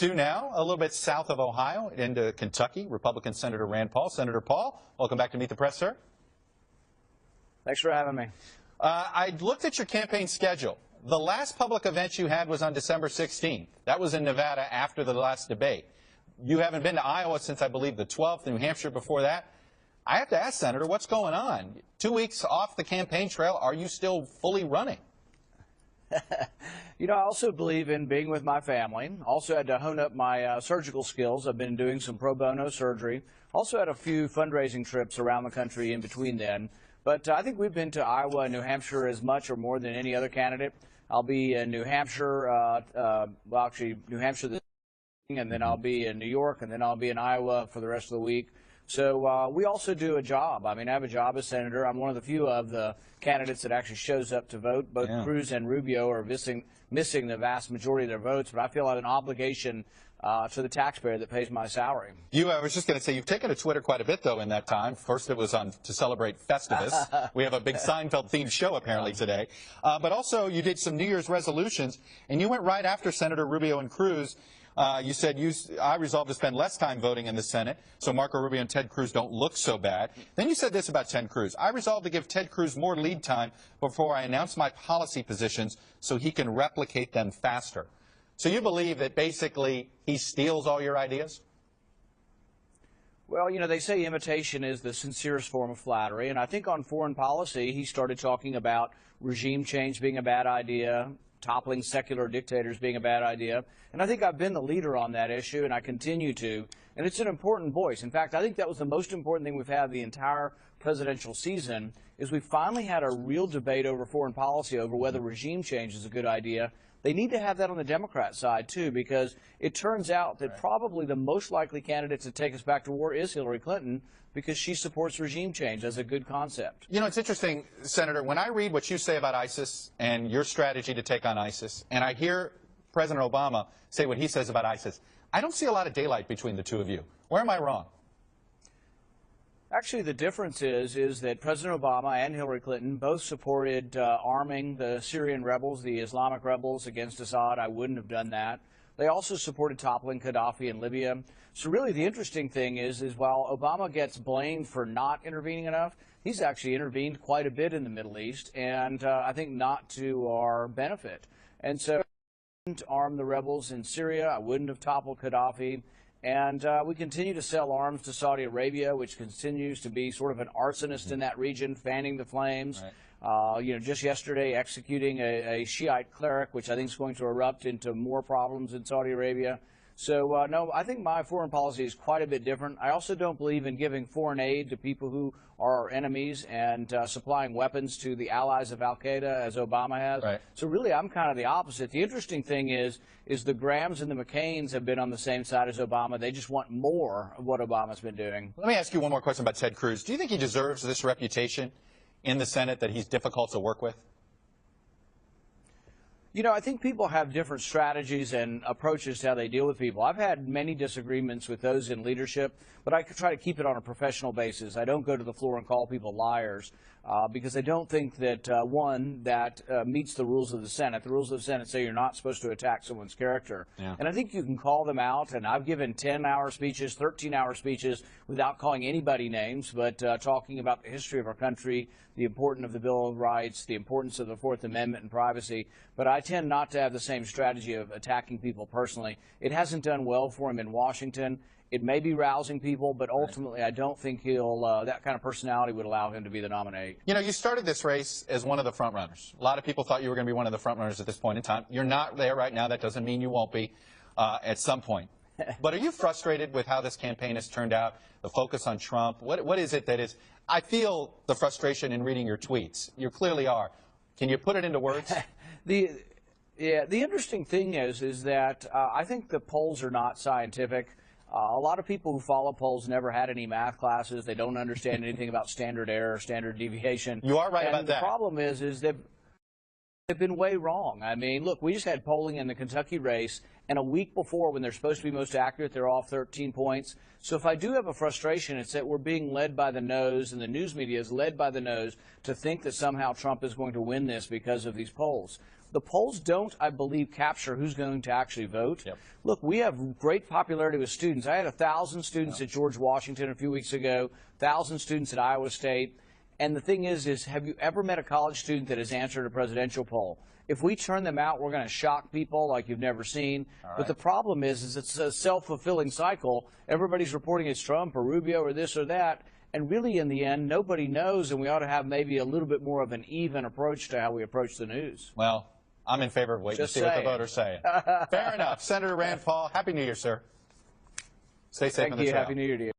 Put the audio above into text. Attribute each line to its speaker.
Speaker 1: to now, a little bit south of Ohio, into Kentucky, Republican Senator Rand Paul. Senator Paul, welcome back to Meet the Press, sir.
Speaker 2: Thanks for having me.
Speaker 1: I looked at your campaign schedule. The last public event you had was on December 16th. That was in Nevada after the last debate. You haven't been to Iowa since, I believe, the 12th, New Hampshire before that. I have to ask, Senator, what's going on? 2 weeks off the campaign trail, are you still fully running?
Speaker 2: You know, I also believe in being with my family. Also had to hone up my surgical skills. I've been doing some pro bono surgery. Also had a few fundraising trips around the country in between then. But I think we've been to Iowa and New Hampshire as much or more than any other candidate. I'll be in New Hampshire, well, actually, New Hampshire this week, and then I'll be in New York, and then I'll be in Iowa for the rest of the week. So we also do a job. I mean, I have a job as senator. I'm one of the few of the candidates that actually shows up to vote. Both Cruz and Rubio are missing the vast majority of their votes, but I feel I have an obligation to the taxpayer that pays my salary.
Speaker 1: I was just going to say, you've taken to Twitter quite a bit, though, in that time. First, it was on to celebrate Festivus. We have a big Seinfeld-themed show, apparently, today. But also, you did some New Year's resolutions, and you went right after Senator Rubio and Cruz. You said, I resolved to spend less time voting in the Senate, so Marco Rubio and Ted Cruz don't look so bad. Then you said this about Ted Cruz. I resolved to give Ted Cruz more lead time before I announce my policy positions so he can replicate them faster. So you believe that basically he steals all your ideas?
Speaker 2: Well, you know, they say imitation is the sincerest form of flattery, and I think on foreign policy he started talking about regime change being a bad idea, toppling secular dictators being a bad idea. And I think I've been the leader on that issue, and I continue to. And it's an important voice. In fact, I think that was the most important thing we've had the entire presidential season, is we finally had a real debate over foreign policy, over whether regime change is a good idea. They need to have that on the Democrat side, too, because it turns out that probably the most likely candidate to take us back to war is Hillary Clinton, because she supports regime change as a good concept.
Speaker 1: You know, it's interesting, Senator, when I read what you say about ISIS and your strategy to take on ISIS, and I hear President Obama say what he says about ISIS, I don't see a lot of daylight between the two of you. Where am I wrong?
Speaker 2: Actually, the difference is that President Obama and Hillary Clinton both supported arming the Syrian rebels, the Islamic rebels against Assad. I wouldn't have done that. They also supported toppling Gaddafi in Libya. So really the interesting thing is while Obama gets blamed for not intervening enough, he's actually intervened quite a bit in the Middle East, and I think not to our benefit. And so I wouldn't arm the rebels in Syria. I wouldn't have toppled Gaddafi. And we continue to sell arms to Saudi Arabia, which continues to be sort of an arsonist in that region, fanning the flames. Right. You know, just yesterday executing a Shiite cleric, which I think is going to erupt into more problems in Saudi Arabia. So, no, I think my foreign policy is quite a bit different. I also don't believe in giving foreign aid to people who are our enemies and supplying weapons to the allies of al-Qaeda, as Obama has. Right. So really, I'm kind of the opposite. The interesting thing is the Grahams and the McCains have been on the same side as Obama. They just want more of what Obama's been doing.
Speaker 1: Let me ask you one more question about Ted Cruz. Do you think he deserves this reputation in the Senate that he's difficult to work with?
Speaker 2: You know, I think people have different strategies and approaches to how they deal with people. I've had many disagreements with those in leadership, but I try to keep it on a professional basis. I don't go to the floor and call people liars because I don't think that, one, that meets the rules of the Senate. The rules of the Senate say you're not supposed to attack someone's character. Yeah. And I think you can call them out, and I've given 10-hour speeches, 13-hour speeches without calling anybody names, but talking about the history of our country, the importance of the Bill of Rights, the importance of the Fourth Amendment and privacy. But I tend not to have the same strategy of attacking people personally. It hasn't done well for him in Washington. It may be rousing people, but ultimately I don't think he'll, that kind of personality would allow him to be the nominee.
Speaker 1: You know, you started this race as one of the front runners. A lot of people thought you were going to be one of the front runners at this point in time. You're not there right now. That doesn't mean you won't be at some point. But are you frustrated with how this campaign has turned out, the focus on Trump? What is it that is? I feel the frustration in reading your tweets. You clearly are. Can you put it into words?
Speaker 2: The interesting thing is that I think the polls are not scientific. A lot of people who follow polls never had any math classes. They don't understand anything about standard error, standard deviation.
Speaker 1: You are right about that.
Speaker 2: The problem is they've been way wrong. I mean, look, we just had polling in the Kentucky race, and a week before, when they're supposed to be most accurate, they're off 13 points. So if I do have a frustration, it's that we're being led by the nose, and the news media is led by the nose to think that somehow Trump is going to win this because of these polls. The polls don't, I believe, capture who's going to actually vote.
Speaker 1: Yep.
Speaker 2: Look, we have great popularity with students. I had 1,000 students at George Washington a few weeks ago, 1,000 students at Iowa State. And the thing is have you ever met a college student that has answered a presidential poll? If we turn them out, we're going to shock people like you've never seen.
Speaker 1: Right.
Speaker 2: But the problem is it's a self-fulfilling cycle. Everybody's reporting it's Trump or Rubio or this or that. And really, in the end, nobody knows, and we ought to have maybe a little bit more of an even approach to how we approach the news.
Speaker 1: Well, I'm in favor of waiting to see what the voters say. Fair enough. Senator Rand Paul, Happy New Year, sir. Stay safe on the trail.
Speaker 2: Happy New Year to you.